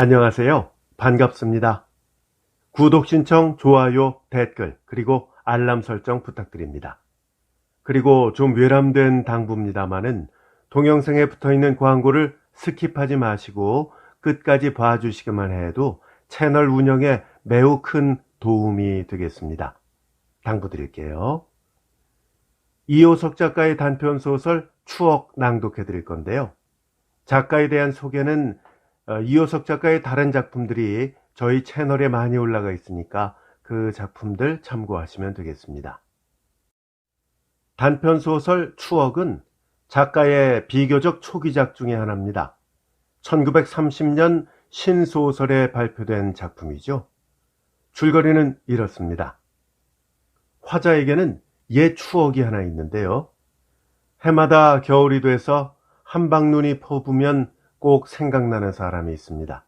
안녕하세요. 반갑습니다. 구독 신청, 좋아요, 댓글, 그리고 알람 설정 부탁드립니다. 그리고 좀 외람된 당부입니다마는 동영상에 붙어있는 광고를 스킵하지 마시고 끝까지 봐주시기만 해도 채널 운영에 매우 큰 도움이 되겠습니다. 당부드릴게요. 이효석 작가의 단편소설 추억 낭독해 드릴 건데요. 작가에 대한 소개는 이효석 작가의 다른 작품들이 저희 채널에 많이 올라가 있으니까 그 작품들 참고하시면 되겠습니다. 단편소설 추억은 작가의 비교적 초기작 중에 하나입니다. 1930년 신소설에 발표된 작품이죠. 줄거리는 이렇습니다. 화자에게는 옛 추억이 하나 있는데요. 해마다 겨울이 돼서 한방눈이 퍼부면 꼭 생각나는 사람이 있습니다.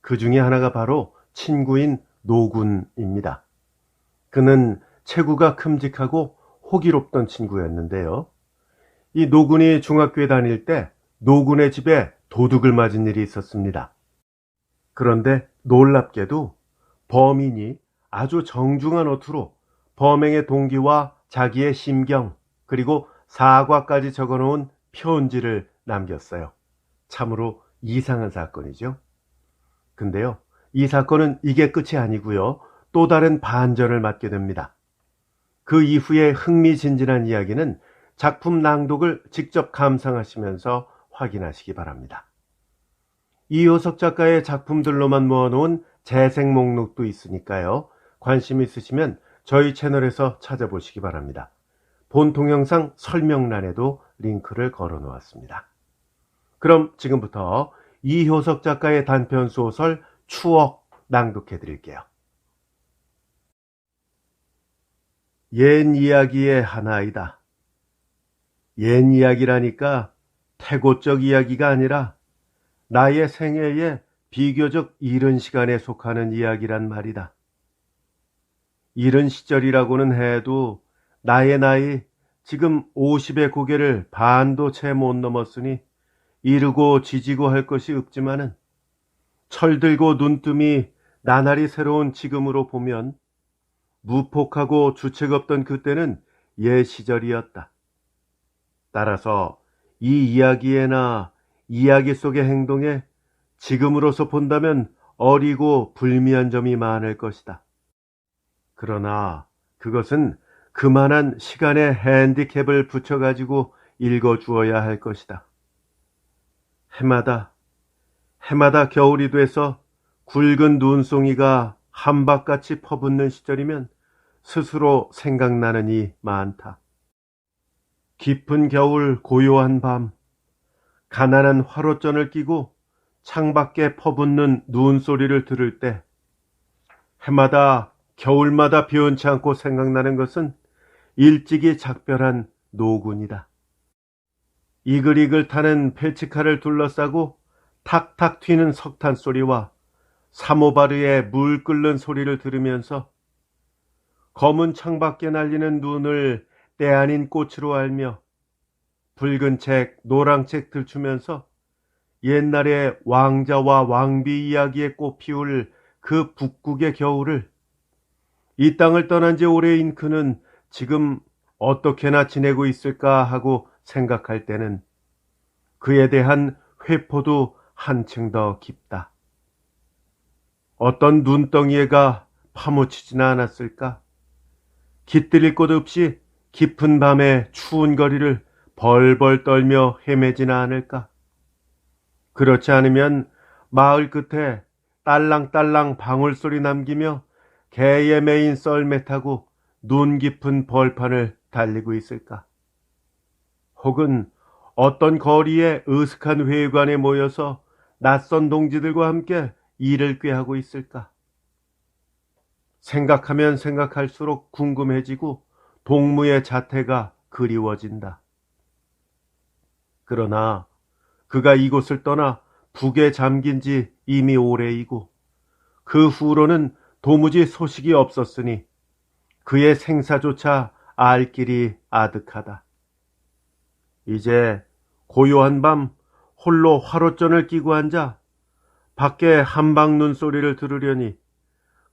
그 중에 하나가 바로 친구인 노군입니다. 그는 체구가 큼직하고 호기롭던 친구였는데요. 이 노군이 중학교에 다닐 때 노군의 집에 도둑을 맞은 일이 있었습니다. 그런데 놀랍게도 범인이 아주 정중한 어투로 범행의 동기와 자기의 심경 그리고 사과까지 적어놓은 편지를 남겼어요. 참으로 이상한 사건이죠. 근데요, 이 사건은 이게 끝이 아니고요. 또 다른 반전을 맞게 됩니다. 그 이후의 흥미진진한 이야기는 작품 낭독을 직접 감상하시면서 확인하시기 바랍니다. 이효석 작가의 작품들로만 모아놓은 재생 목록도 있으니까요. 관심 있으시면 저희 채널에서 찾아보시기 바랍니다. 본 동영상 설명란에도 링크를 걸어 놓았습니다. 그럼 지금부터 이효석 작가의 단편소설 추억 낭독해 드릴게요. 옛 이야기의 하나이다. 옛 이야기라니까 태고적 이야기가 아니라 나의 생애에 비교적 이른 시간에 속하는 이야기란 말이다. 이른 시절이라고는 해도 나의 나이 지금 50의 고개를 반도 채 못 넘었으니 이르고 지지고 할 것이 없지만은 철들고 눈뜸이 나날이 새로운 지금으로 보면 무폭하고 주책 없던 그때는 옛 시절이었다. 따라서 이 이야기에나 이야기 속의 행동에 지금으로서 본다면 어리고 불미한 점이 많을 것이다. 그러나 그것은 그만한 시간의 핸디캡을 붙여가지고 읽어주어야 할 것이다. 해마다 겨울이 돼서 굵은 눈송이가 한박같이 퍼붓는 시절이면 스스로 생각나는 이 많다. 깊은 겨울 고요한 밤, 가난한 화롯전을 끼고 창밖에 퍼붓는 눈소리를 들을 때 해마다 겨울마다 변치 않고 생각나는 것은 일찍이 작별한 노군이다. 이글이글 타는 펠치카를 둘러싸고 탁탁 튀는 석탄 소리와 사모바르의 물 끓는 소리를 들으면서 검은 창밖에 날리는 눈을 때 아닌 꽃으로 알며 붉은 책, 노랑 책 들추면서 옛날의 왕자와 왕비 이야기에 꽃피울 그 북극의 겨울을 이 땅을 떠난 지 오래인 그는 지금 어떻게나 지내고 있을까 하고 생각할 때는 그에 대한 회포도 한층 더 깊다. 어떤 눈덩이가 파묻히지는 않았을까? 깃들일 곳 없이 깊은 밤의 추운 거리를 벌벌 떨며 헤매지는 않을까? 그렇지 않으면 마을 끝에 딸랑딸랑 방울소리 남기며 개에 매인 썰매 타고 눈 깊은 벌판을 달리고 있을까? 혹은 어떤 거리에 으슥한 회관에 모여서 낯선 동지들과 함께 일을 꾀하고 있을까? 생각하면 생각할수록 궁금해지고 동무의 자태가 그리워진다. 그러나 그가 이곳을 떠나 북에 잠긴 지 이미 오래이고 그 후로는 도무지 소식이 없었으니 그의 생사조차 알 길이 아득하다. 이제 고요한 밤 홀로 화롯전을 끼고 앉아 밖에 한방 눈소리를 들으려니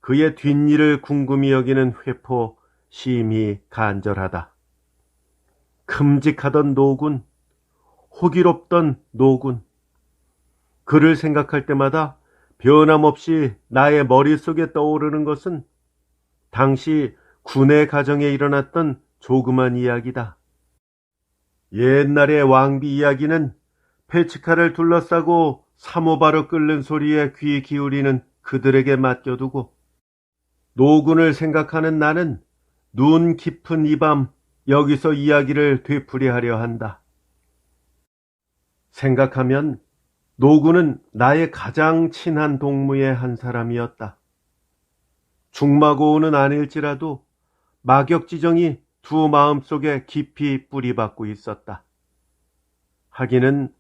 그의 뒷일을 궁금히 여기는 회포 심히 간절하다. 큼직하던 노군, 호기롭던 노군. 그를 생각할 때마다 변함없이 나의 머릿속에 떠오르는 것은 당시 군의 가정에 일어났던 조그만 이야기다. 옛날의 왕비 이야기는 페치카를 둘러싸고 사모바로 끓는 소리에 귀 기울이는 그들에게 맡겨두고 노군을 생각하는 나는 눈 깊은 이 밤 여기서 이야기를 되풀이하려 한다. 생각하면 노군은 나의 가장 친한 동무의 한 사람이었다. 중마고우는 아닐지라도 마격지정이 두 마음속에 깊이 뿌리박고 있었다. 하기는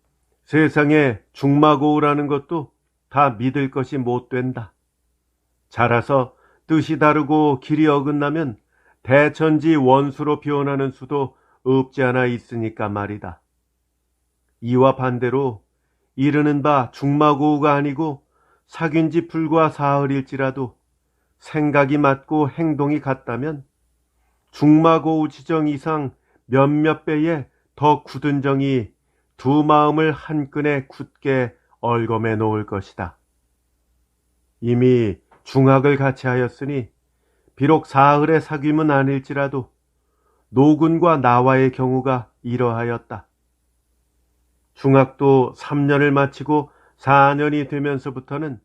세상에 중마고우라는 것도 다 믿을 것이 못 된다. 자라서 뜻이 다르고 길이 어긋나면 대천지 원수로 변하는 수도 없지 않아 있으니까 말이다. 이와 반대로 이르는 바 중마고우가 아니고 사귄 지 불과 사흘일지라도 생각이 맞고 행동이 같다면 중마고우 지정 이상 몇몇 배의 더 굳은 정이 두 마음을 한 끈에 굳게 얽어매 놓을 것이다. 이미 중학을 같이 하였으니 비록 사흘의 사귐은 아닐지라도 노군과 나와의 경우가 이러하였다. 중학도 3년을 마치고 4년이 되면서부터는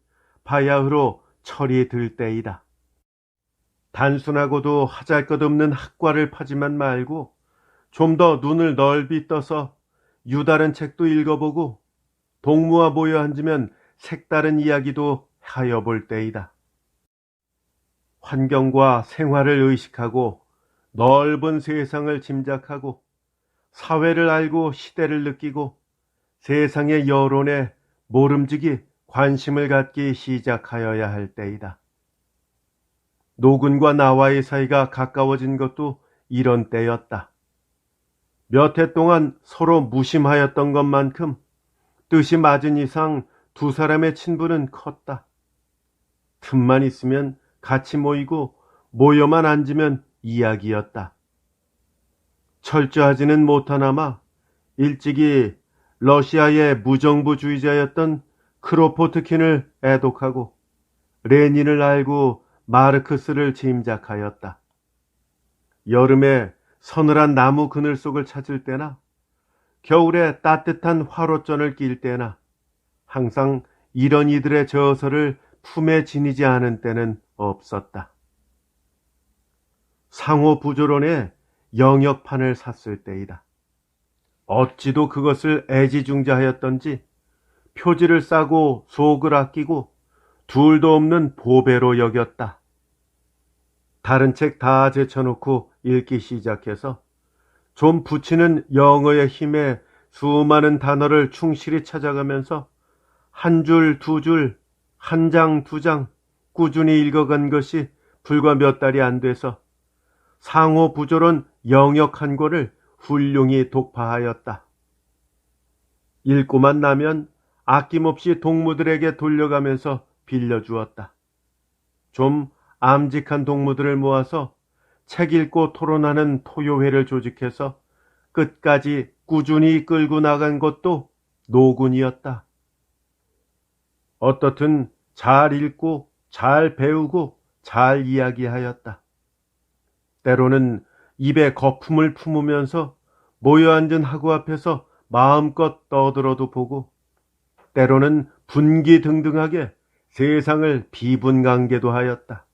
바야흐로 철이 들 때이다. 단순하고도 하잘것없는 학과를 파지만 말고 좀 더 눈을 넓이 떠서 유다른 책도 읽어보고 동무와 모여 앉으면 색다른 이야기도 하여 볼 때이다. 환경과 생활을 의식하고 넓은 세상을 짐작하고 사회를 알고 시대를 느끼고 세상의 여론에 모름지기 관심을 갖기 시작하여야 할 때이다. 노군과 나와의 사이가 가까워진 것도 이런 때였다. 몇 해 동안 서로 무심하였던 것만큼 뜻이 맞은 이상 두 사람의 친분은 컸다. 틈만 있으면 같이 모이고 모여만 앉으면 이야기였다. 철저하지는 못하나마 일찍이 러시아의 무정부주의자였던 크로포트킨을 애독하고 레닌을 알고 마르크스를 짐작하였다. 여름에 서늘한 나무 그늘 속을 찾을 때나 겨울에 따뜻한 화로전을 낄 때나 항상 이런 이들의 저서를 품에 지니지 않은 때는 없었다. 상호부조론에 영역판을 샀을 때이다. 어찌도 그것을 애지중지하였던지 표지를 싸고 속을 아끼고 둘도 없는 보배로 여겼다. 다른 책 다 제쳐놓고 읽기 시작해서 좀 붙이는 영어의 힘에 수많은 단어를 충실히 찾아가면서 한 줄, 두 줄, 한 장, 두 장 꾸준히 읽어간 것이 불과 몇 달이 안 돼서 상호부조론 영역 한 권을 훌륭히 독파하였다. 읽고만 나면 아낌없이 동무들에게 돌려가면서 빌려주었다. 좀 암직한 동무들을 모아서 책 읽고 토론하는 토요회를 조직해서 끝까지 꾸준히 끌고 나간 것도 노군이었다. 어떻든 잘 읽고 잘 배우고 잘 이야기하였다. 때로는 입에 거품을 품으면서 모여 앉은 학우 앞에서 마음껏 떠들어도 보고 때로는 분기등등하게 세상을 비분강개도 하였다.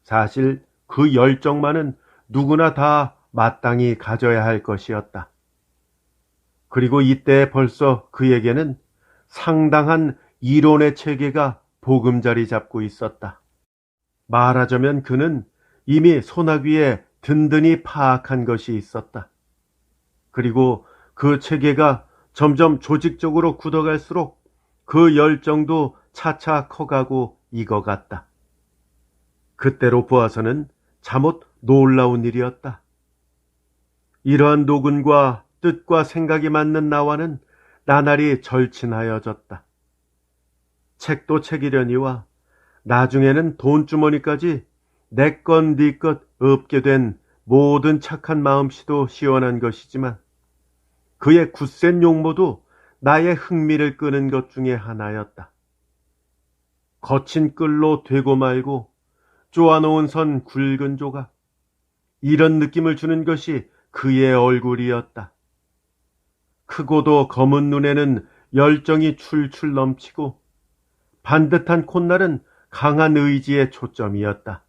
사실 그 열정만은 누구나 다 마땅히 가져야 할 것이었다. 그리고 이때 벌써 그에게는 상당한 이론의 체계가 보금자리 잡고 있었다. 말하자면 그는 이미 소나귀에 든든히 파악한 것이 있었다. 그리고 그 체계가 점점 조직적으로 굳어갈수록 그 열정도 차차 커가고 익어갔다. 그때로 보아서는 잠옷 놀라운 일이었다. 이러한 노군과 뜻과 생각이 맞는 나와는 나날이 절친하여졌다. 책도 책이려니와 나중에는 돈주머니까지 내 것 네 것 없게 된 모든 착한 마음씨도 시원한 것이지만 그의 굳센 용모도 나의 흥미를 끄는 것 중에 하나였다. 거친 끌로 되고 말고 쪼아놓은 선 굵은 조각, 이런 느낌을 주는 것이 그의 얼굴이었다. 크고도 검은 눈에는 열정이 출출 넘치고 반듯한 콧날은 강한 의지의 초점이었다.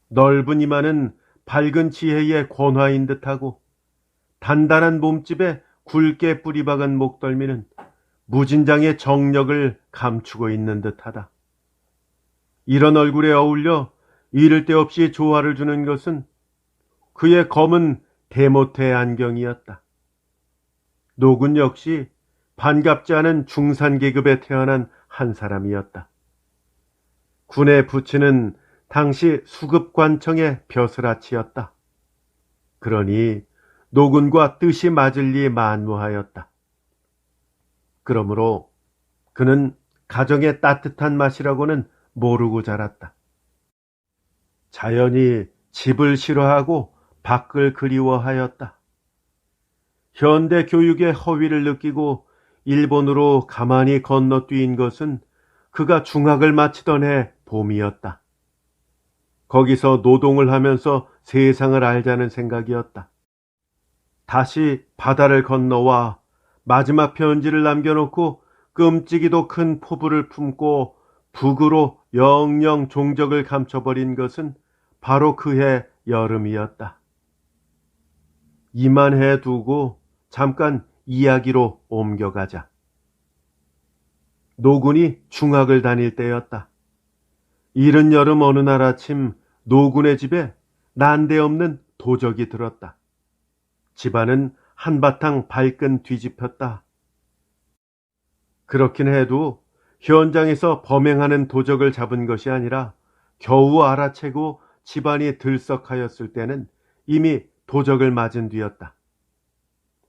넓은 이마는 밝은 지혜의 권화인 듯하고 단단한 몸집에 굵게 뿌리박은 목덜미는 무진장의 정력을 감추고 있는 듯하다. 이런 얼굴에 어울려 이를 데 없이 조화를 주는 것은 그의 검은 대모테 안경이었다. 노군 역시 반갑지 않은 중산계급에 태어난 한 사람이었다. 군의 부치는 당시 수급관청의 벼슬아치였다. 그러니 노군과 뜻이 맞을 리 만무하였다. 그러므로 그는 가정의 따뜻한 맛이라고는 모르고 자랐다. 자연히 집을 싫어하고 밖을 그리워하였다. 현대 교육의 허위를 느끼고 일본으로 가만히 건너뛴 것은 그가 중학을 마치던 해 봄이었다. 거기서 노동을 하면서 세상을 알자는 생각이었다. 다시 바다를 건너와 마지막 편지를 남겨놓고 끔찍이도 큰 포부를 품고 북으로 영영 종적을 감춰버린 것은 바로 그해 여름이었다. 이만해 두고 잠깐 이야기로 옮겨가자. 노군이 중학을 다닐 때였다. 이른 여름 어느 날 아침 노군의 집에 난데없는 도적이 들었다. 집안은 한바탕 발끈 뒤집혔다. 그렇긴 해도 현장에서 범행하는 도적을 잡은 것이 아니라 겨우 알아채고 집안이 들썩하였을 때는 이미 도적을 맞은 뒤였다.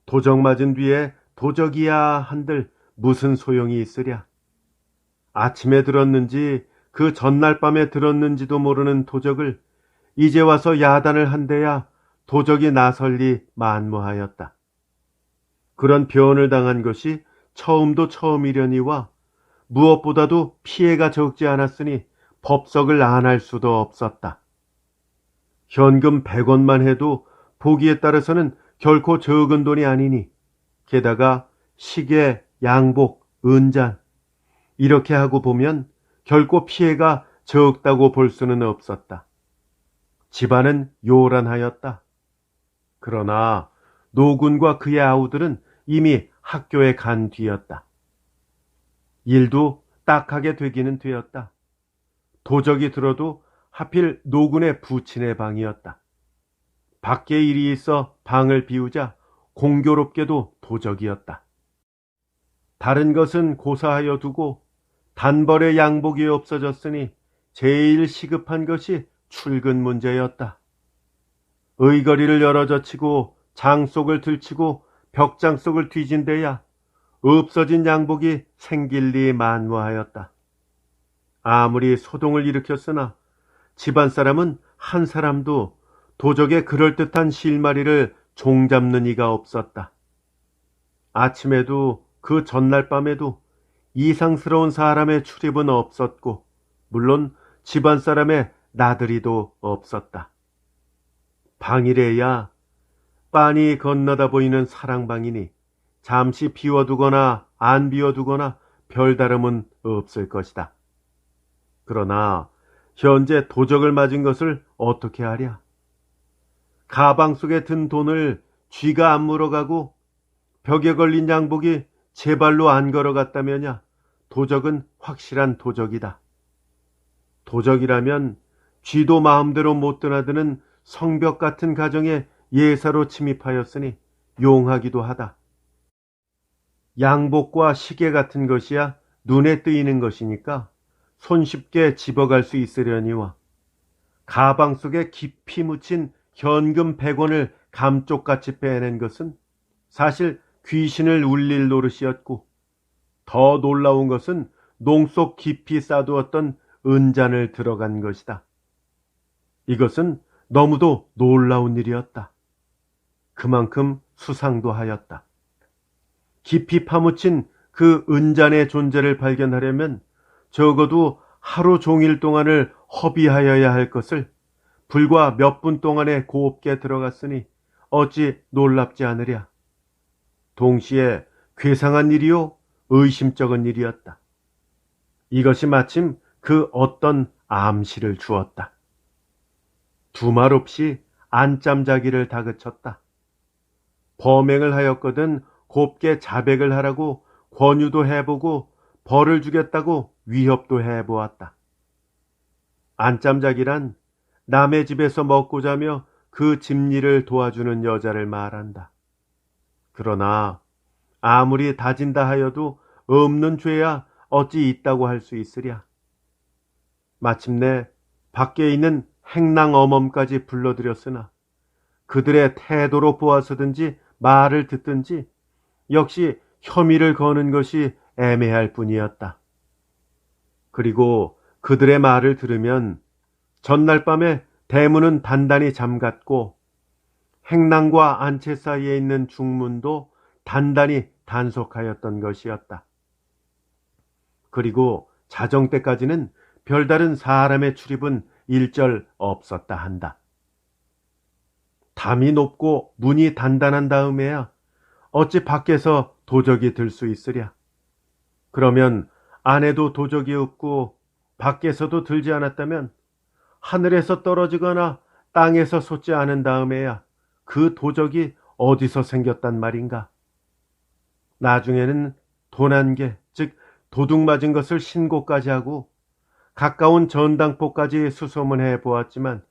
도적 맞은 뒤에 도적이야 한들 무슨 소용이 있으랴. 아침에 들었는지 그 전날 밤에 들었는지도 모르는 도적을 이제 와서 야단을 한대야 도적이 나설리 만무하였다. 그런 변을 당한 것이 처음도 처음이려니와 무엇보다도 피해가 적지 않았으니 법석을 안 할 수도 없었다. 현금 100원만 해도 보기에 따라서는 결코 적은 돈이 아니니 게다가 시계, 양복, 은잔 이렇게 하고 보면 결코 피해가 적다고 볼 수는 없었다. 집안은 요란하였다. 그러나 노군과 그의 아우들은 이미 학교에 간 뒤였다. 일도 딱하게 되기는 되었다. 도적이 들어도 하필 노군의 부친의 방이었다. 밖에 일이 있어 방을 비우자 공교롭게도 도적이었다. 다른 것은 고사하여 두고 단벌의 양복이 없어졌으니 제일 시급한 것이 출근 문제였다. 의거리를 열어젖히고 장 속을 들치고 벽장 속을 뒤진 데야 없어진 양복이 생길 리 만무하였다. 아무리 소동을 일으켰으나 집안 사람은 한 사람도 도적의 그럴듯한 실마리를 종잡는 이가 없었다. 아침에도 그 전날 밤에도 이상스러운 사람의 출입은 없었고 물론 집안 사람의 나들이도 없었다. 방이래야 빤히 건너다 보이는 사랑방이니 잠시 비워두거나 안 비워두거나 별다름은 없을 것이다. 그러나 현재 도적을 맞은 것을 어떻게 하랴? 가방 속에 든 돈을 쥐가 안 물어가고 벽에 걸린 양복이 제 발로 안 걸어갔다면야 도적은 확실한 도적이다. 도적이라면 쥐도 마음대로 못 드나드는 성벽 같은 가정에 예사로 침입하였으니 용하기도 하다. 양복과 시계 같은 것이야 눈에 띄는 것이니까 손쉽게 집어갈 수 있으려니와 가방 속에 깊이 묻힌 현금 100원을 감쪽같이 빼낸 것은 사실 귀신을 울릴 노릇이었고 더 놀라운 것은 농 속 깊이 싸두었던 은잔을 들어간 것이다. 이것은 너무도 놀라운 일이었다. 그만큼 수상도 하였다. 깊이 파묻힌 그 은잔의 존재를 발견하려면 적어도 하루 종일 동안을 허비하여야 할 것을 불과 몇 분 동안에 곱게 들어갔으니 어찌 놀랍지 않으랴. 동시에 괴상한 일이요 의심쩍은 일이었다. 이것이 마침 그 어떤 암시를 주었다. 두말 없이 안짬자기를 다그쳤다. 범행을 하였거든 곱게 자백을 하라고 권유도 해보고 벌을 주겠다고 위협도 해보았다. 안짬자기란 남의 집에서 먹고 자며 그 집일을 도와주는 여자를 말한다. 그러나 아무리 다진다 하여도 없는 죄야 어찌 있다고 할 수 있으랴. 마침내 밖에 있는 행랑 어멈까지 불러들였으나 그들의 태도로 보아서든지 말을 듣든지 역시 혐의를 거는 것이 애매할 뿐이었다. 그리고 그들의 말을 들으면 전날 밤에 대문은 단단히 잠갔고 행랑과 안채 사이에 있는 중문도 단단히 단속하였던 것이었다. 그리고 자정 때까지는 별다른 사람의 출입은 일절 없었다 한다. 담이 높고 문이 단단한 다음에야 어찌 밖에서 도적이 들 수 있으랴. 그러면 안에도 도적이 없고 밖에서도 들지 않았다면 하늘에서 떨어지거나 땅에서 솟지 않은 다음에야 그 도적이 어디서 생겼단 말인가. 나중에는 도난개, 즉 도둑 맞은 것을 신고까지 하고 가까운 전당포까지 수소문해 보았지만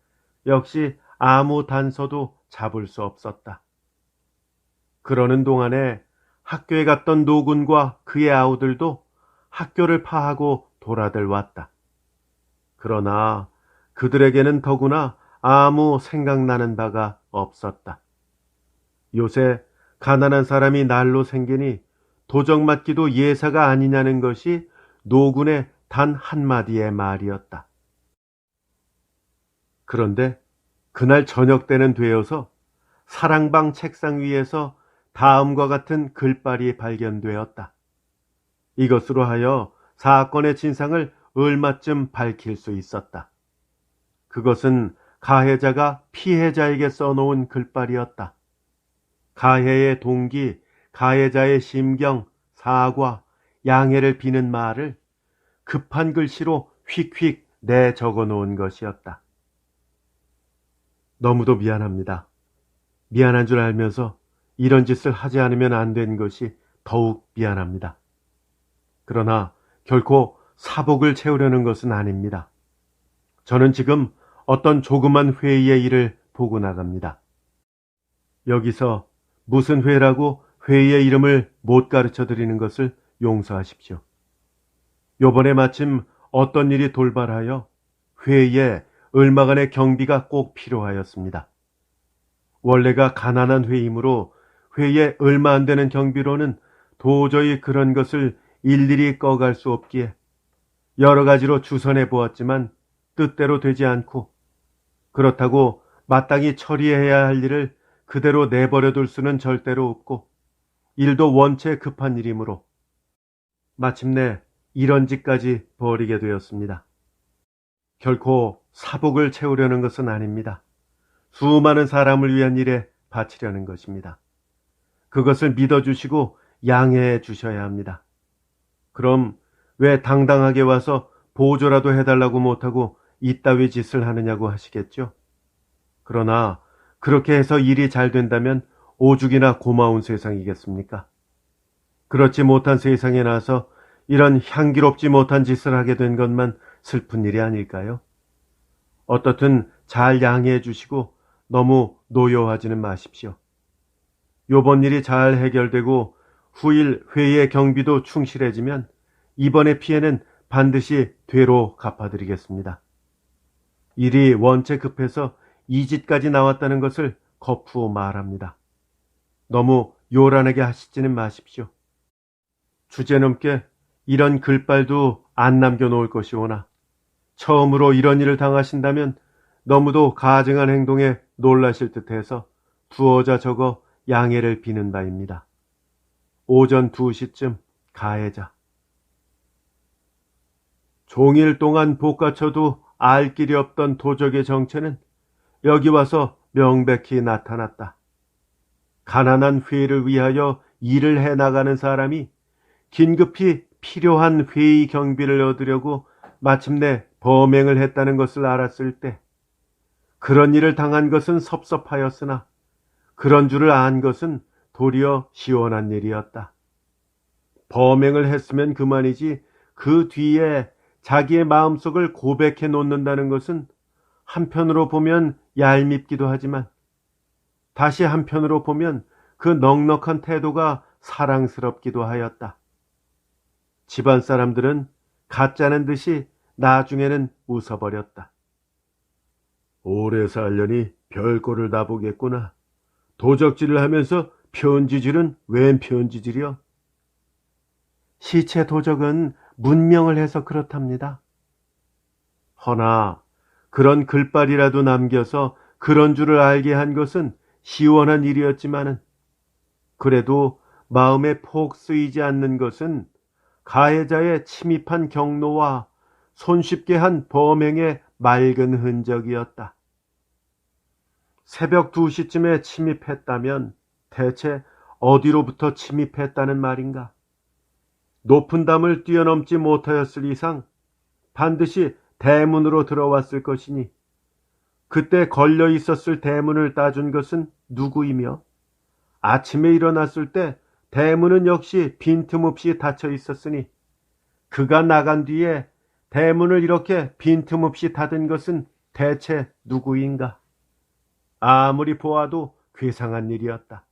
역시 아무 단서도 잡을 수 없었다. 그러는 동안에 학교에 갔던 노군과 그의 아우들도 학교를 파하고 돌아들 왔다. 그러나 그들에게는 더구나 아무 생각나는 바가 없었다. 요새 가난한 사람이 날로 생기니 도적 맞기도 예사가 아니냐는 것이 노군의 단 한마디의 말이었다. 그런데 그날 저녁 때는 되어서 사랑방 책상 위에서 다음과 같은 글발이 발견되었다. 이것으로 하여 사건의 진상을 얼마쯤 밝힐 수 있었다. 그것은 가해자가 피해자에게 써놓은 글발이었다. 가해의 동기, 가해자의 심경, 사과, 양해를 비는 말을 급한 글씨로 휙휙 내 적어 놓은 것이었다. 너무도 미안합니다. 미안한 줄 알면서 이런 짓을 하지 않으면 안 된 것이 더욱 미안합니다. 그러나 결코 사복을 채우려는 것은 아닙니다. 저는 지금 어떤 조그만 회의의 일을 보고 나갑니다. 여기서 무슨 회라고 회의의 이름을 못 가르쳐 드리는 것을 용서하십시오. 요번에 마침 어떤 일이 돌발하여 회의에 얼마간의 경비가 꼭 필요하였습니다. 원래가 가난한 회의이므로 회의에 얼마 안 되는 경비로는 도저히 그런 것을 일일이 꺼갈 수 없기에 여러 가지로 주선해 보았지만 뜻대로 되지 않고 그렇다고 마땅히 처리해야 할 일을 그대로 내버려 둘 수는 절대로 없고 일도 원체 급한 일이므로 마침내 이런 짓까지 벌이게 되었습니다. 결코 사복을 채우려는 것은 아닙니다. 수많은 사람을 위한 일에 바치려는 것입니다. 그것을 믿어주시고 양해해 주셔야 합니다. 그럼 왜 당당하게 와서 보조라도 해달라고 못하고 이따위 짓을 하느냐고 하시겠죠? 그러나 그렇게 해서 일이 잘 된다면 오죽이나 고마운 세상이겠습니까? 그렇지 못한 세상에 나서 이런 향기롭지 못한 짓을 하게 된 것만 슬픈 일이 아닐까요? 어떻든 잘 양해해 주시고 너무 노여워하지는 마십시오. 요번 일이 잘 해결되고 후일 회의의 경비도 충실해지면 이번의 피해는 반드시 되로 갚아드리겠습니다. 일이 원체 급해서 이 짓까지 나왔다는 것을 거푸 말합니다. 너무 요란하게 하시지는 마십시오. 주제넘게 이런 글빨도 안 남겨놓을 것이오나 처음으로 이런 일을 당하신다면 너무도 가증한 행동에 놀라실 듯해서 두어자 적어 양해를 비는 바입니다. 오전 2시쯤 가해자. 종일 동안 볶아쳐도 알 길이 없던 도적의 정체는 여기 와서 명백히 나타났다. 가난한 회의를 위하여 일을 해나가는 사람이 긴급히 필요한 회의 경비를 얻으려고 마침내 범행을 했다는 것을 알았을 때 그런 일을 당한 것은 섭섭하였으나 그런 줄을 안 것은 도리어 시원한 일이었다. 범행을 했으면 그만이지 그 뒤에 자기의 마음속을 고백해 놓는다는 것은 한편으로 보면 얄밉기도 하지만 다시 한편으로 보면 그 넉넉한 태도가 사랑스럽기도 하였다. 집안 사람들은 가짜는 듯이 나중에는 웃어버렸다. 오래 살려니 별꼴을 다 보겠구나. 도적질을 하면서 편지질은 웬 편지질이여? 시체 도적은 문명을 해서 그렇답니다. 허나 그런 글빨이라도 남겨서 그런 줄을 알게 한 것은 시원한 일이었지만은 그래도 마음에 폭 쓰이지 않는 것은 가해자의 침입한 경로와 손쉽게 한 범행의 맑은 흔적이었다. 새벽 2시쯤에 침입했다면 대체 어디로부터 침입했다는 말인가? 높은 담을 뛰어넘지 못하였을 이상 반드시 대문으로 들어왔을 것이니 그때 걸려 있었을 대문을 따준 것은 누구이며 아침에 일어났을 때 대문은 역시 빈틈없이 닫혀 있었으니 그가 나간 뒤에 대문을 이렇게 빈틈없이 닫은 것은 대체 누구인가? 아무리 보아도 괴상한 일이었다.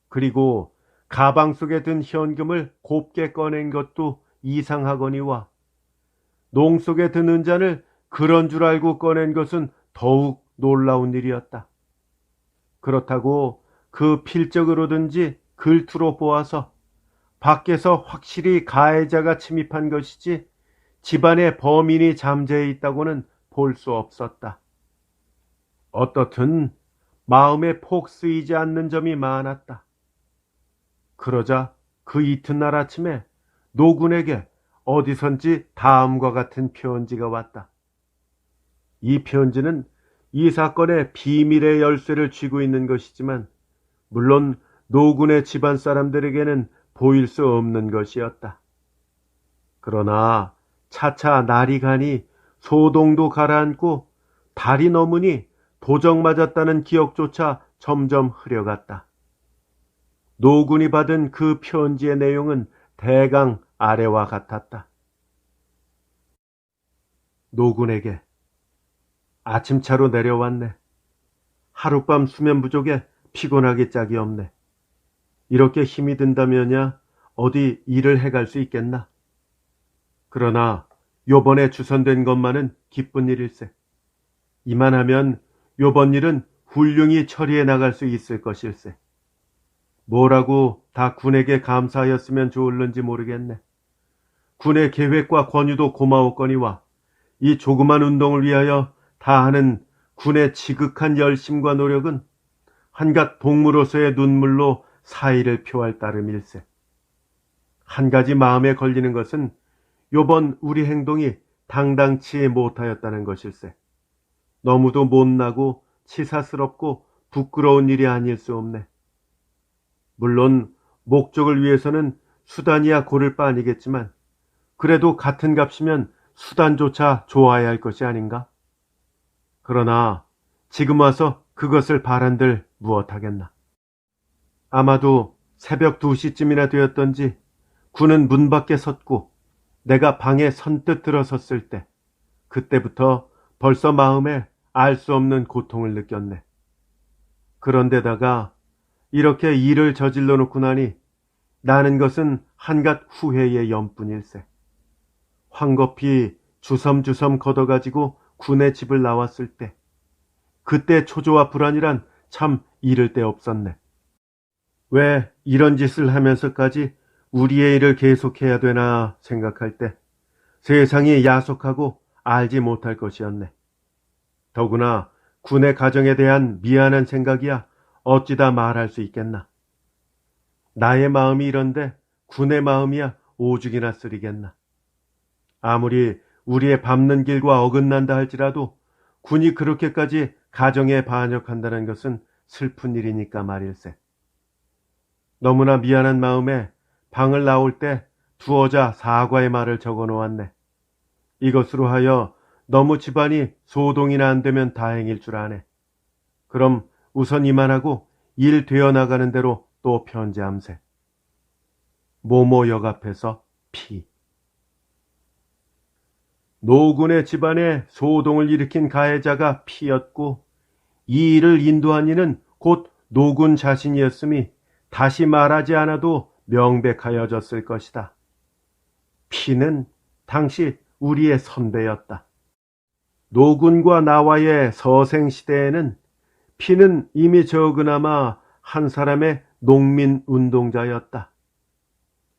그리고 가방 속에 든 현금을 곱게 꺼낸 것도 이상하거니와 농 속에 든 은잔을 그런 줄 알고 꺼낸 것은 더욱 놀라운 일이었다. 그렇다고 그 필적으로든지 글투로 보아서 밖에서 확실히 가해자가 침입한 것이지 집안에 범인이 잠재해 있다고는 볼 수 없었다. 어떻든 마음에 폭 쓰이지 않는 점이 많았다. 그러자 그 이튿날 아침에 노군에게 어디선지 다음과 같은 편지가 왔다. 이 편지는 이 사건의 비밀의 열쇠를 쥐고 있는 것이지만 물론 노군의 집안 사람들에게는 보일 수 없는 것이었다. 그러나 차차 날이 가니 소동도 가라앉고 달이 넘으니 도적 맞았다는 기억조차 점점 흐려갔다. 노군이 받은 그 편지의 내용은 대강 아래와 같았다. 노군에게 아침차로 내려왔네. 하룻밤 수면 부족에 피곤하기 짝이 없네. 이렇게 힘이 든다면야 어디 일을 해갈 수 있겠나? 그러나 요번에 주선된 것만은 기쁜 일일세. 이만하면 요번 일은 훌륭히 처리해 나갈 수 있을 것일세. 뭐라고 다 군에게 감사하였으면 좋을는지 모르겠네. 군의 계획과 권유도 고마웠거니와 이 조그만 운동을 위하여 다하는 군의 지극한 열심과 노력은 한갓 동무로서의 눈물로 사의를 표할 따름일세. 한 가지 마음에 걸리는 것은 요번 우리 행동이 당당치 못하였다는 것일세. 너무도 못나고 치사스럽고 부끄러운 일이 아닐 수 없네. 물론 목적을 위해서는 수단이야 고를 바 아니겠지만 그래도 같은 값이면 수단조차 좋아야 할 것이 아닌가? 그러나 지금 와서 그것을 바란들 무엇하겠나. 아마도 새벽 2시쯤이나 되었던지 군은 문 밖에 섰고 내가 방에 선뜻 들어섰을 때 그때부터 벌써 마음에 알 수 없는 고통을 느꼈네. 그런데다가 이렇게 일을 저질러 놓고 나니 나는 것은 한갓 후회의 염뿐일세. 황급히 주섬주섬 걷어가지고 군의 집을 나왔을 때 그때 초조와 불안이란 참 이를 데 없었네. 왜 이런 짓을 하면서까지 우리의 일을 계속해야 되나 생각할 때 세상이 야속하고 알지 못할 것이었네. 더구나 군의 가정에 대한 미안한 생각이야 어찌다 말할 수 있겠나. 나의 마음이 이런데 군의 마음이야 오죽이나 쓰리겠나. 아무리 우리의 밟는 길과 어긋난다 할지라도 군이 그렇게까지 가정에 반역한다는 것은 슬픈 일이니까 말일세. 너무나 미안한 마음에 방을 나올 때 두어자 사과의 말을 적어 놓았네. 이것으로 하여 너무 집안이 소동이나 안 되면 다행일 줄 아네. 그럼 우선 이만하고 일 되어 나가는 대로 또 편지함세. 모모역 앞에서 피. 노군의 집안에 소동을 일으킨 가해자가 피였고 이 일을 인도한 이는 곧 노군 자신이었음이 다시 말하지 않아도 명백하여졌을 것이다. 피는 당시 우리의 선배였다. 노군과 나와의 서생시대에는 피는 이미 적으나마 한 사람의 농민 운동자였다.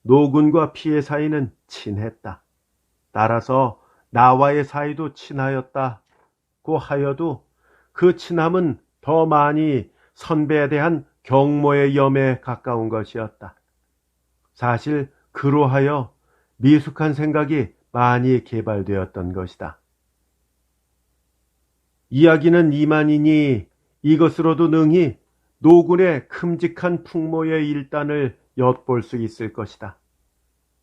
노군과 피의 사이는 친했다. 따라서 나와의 사이도 친하였다고 하여도 그 친함은 더 많이 선배에 대한 경모의 염에 가까운 것이었다. 사실 그로하여 미숙한 생각이 많이 개발되었던 것이다. 이야기는 이만이니 이것으로도 능히 노군의 큼직한 풍모의 일단을 엿볼 수 있을 것이다.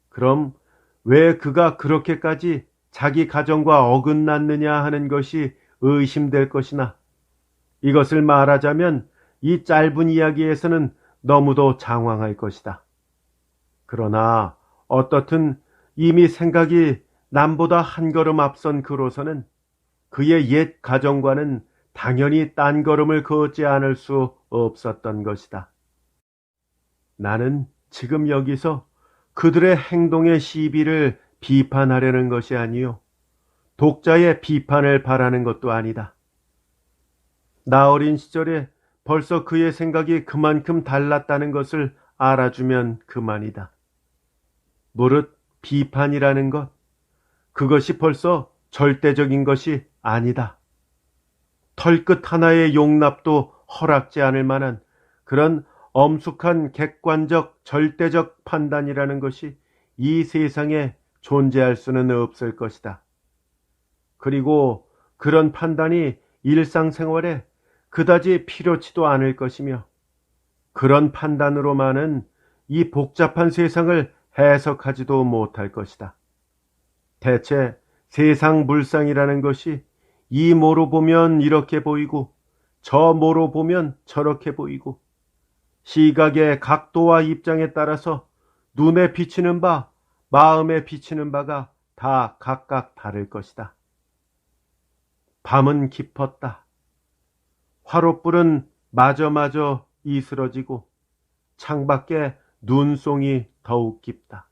그럼 왜 그가 그렇게까지 자기 가정과 어긋났느냐 하는 것이 의심될 것이나 이것을 말하자면 이 짧은 이야기에서는 너무도 장황할 것이다. 그러나 어떻든 이미 생각이 남보다 한 걸음 앞선 그로서는 그의 옛 가정과는 당연히 딴 걸음을 걷지 않을 수 없었던 것이다. 나는 지금 여기서 그들의 행동의 시비를 비판하려는 것이 아니요 독자의 비판을 바라는 것도 아니다. 나 어린 시절에 벌써 그의 생각이 그만큼 달랐다는 것을 알아주면 그만이다. 무릇 비판이라는 것, 그것이 벌써 절대적인 것이 아니다. 털끝 하나의 용납도 허락지 않을 만한 그런 엄숙한 객관적 절대적 판단이라는 것이 이 세상에 존재할 수는 없을 것이다. 그리고 그런 판단이 일상생활에 그다지 필요치도 않을 것이며 그런 판단으로만은 이 복잡한 세상을 해석하지도 못할 것이다. 대체 세상 물상이라는 것이 이 모로 보면 이렇게 보이고 저 모로 보면 저렇게 보이고 시각의 각도와 입장에 따라서 눈에 비치는 바, 마음에 비치는 바가 다 각각 다를 것이다. 밤은 깊었다. 화롯불은 마저마저 이스러지고 창밖에 눈송이 더욱 깊다.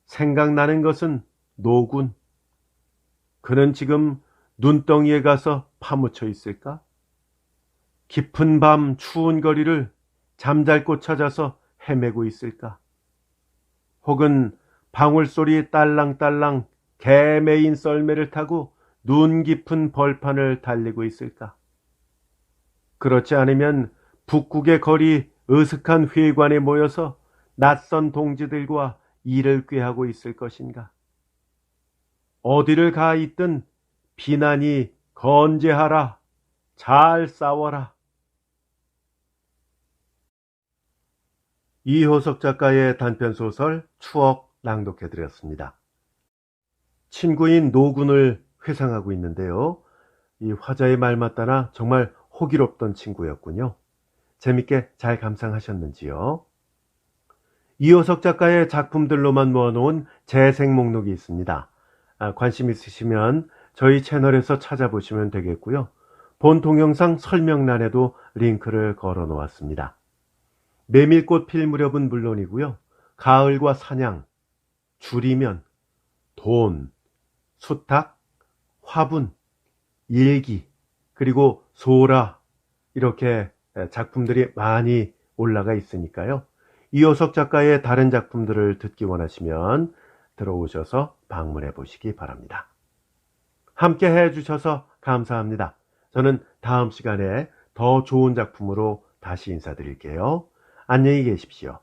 생각나는 것은 노군. 그는 지금 눈덩이에 가서 파묻혀 있을까? 깊은 밤 추운 거리를 잠잘 곳 찾아서 헤매고 있을까? 혹은 방울소리 딸랑딸랑 개 메인 썰매를 타고 눈 깊은 벌판을 달리고 있을까? 그렇지 않으면 북극의 거리 으슥한 회관에 모여서 낯선 동지들과 일을 꾀하고 있을 것인가? 어디를 가 있든 비난이 건재하라, 잘 싸워라. 이효석 작가의 단편소설 추억 낭독해드렸습니다. 친구인 노군을 회상하고 있는데요. 이 화자의 말 맞다나 정말 호기롭던 친구였군요. 재밌게 잘 감상하셨는지요? 이효석 작가의 작품들로만 모아놓은 재생 목록이 있습니다. 관심 있으시면 저희 채널에서 찾아보시면 되겠고요. 본 동영상 설명란에도 링크를 걸어 놓았습니다. 메밀꽃 필 무렵은 물론이고요. 가을과 사냥, 줄이면, 돈, 수탉, 화분, 일기, 그리고 소라 이렇게 작품들이 많이 올라가 있으니까요. 이호석 작가의 다른 작품들을 듣기 원하시면 들어오셔서 방문해 보시기 바랍니다. 함께 해주셔서 감사합니다. 저는 다음 시간에 더 좋은 작품으로 다시 인사드릴게요. 안녕히 계십시오.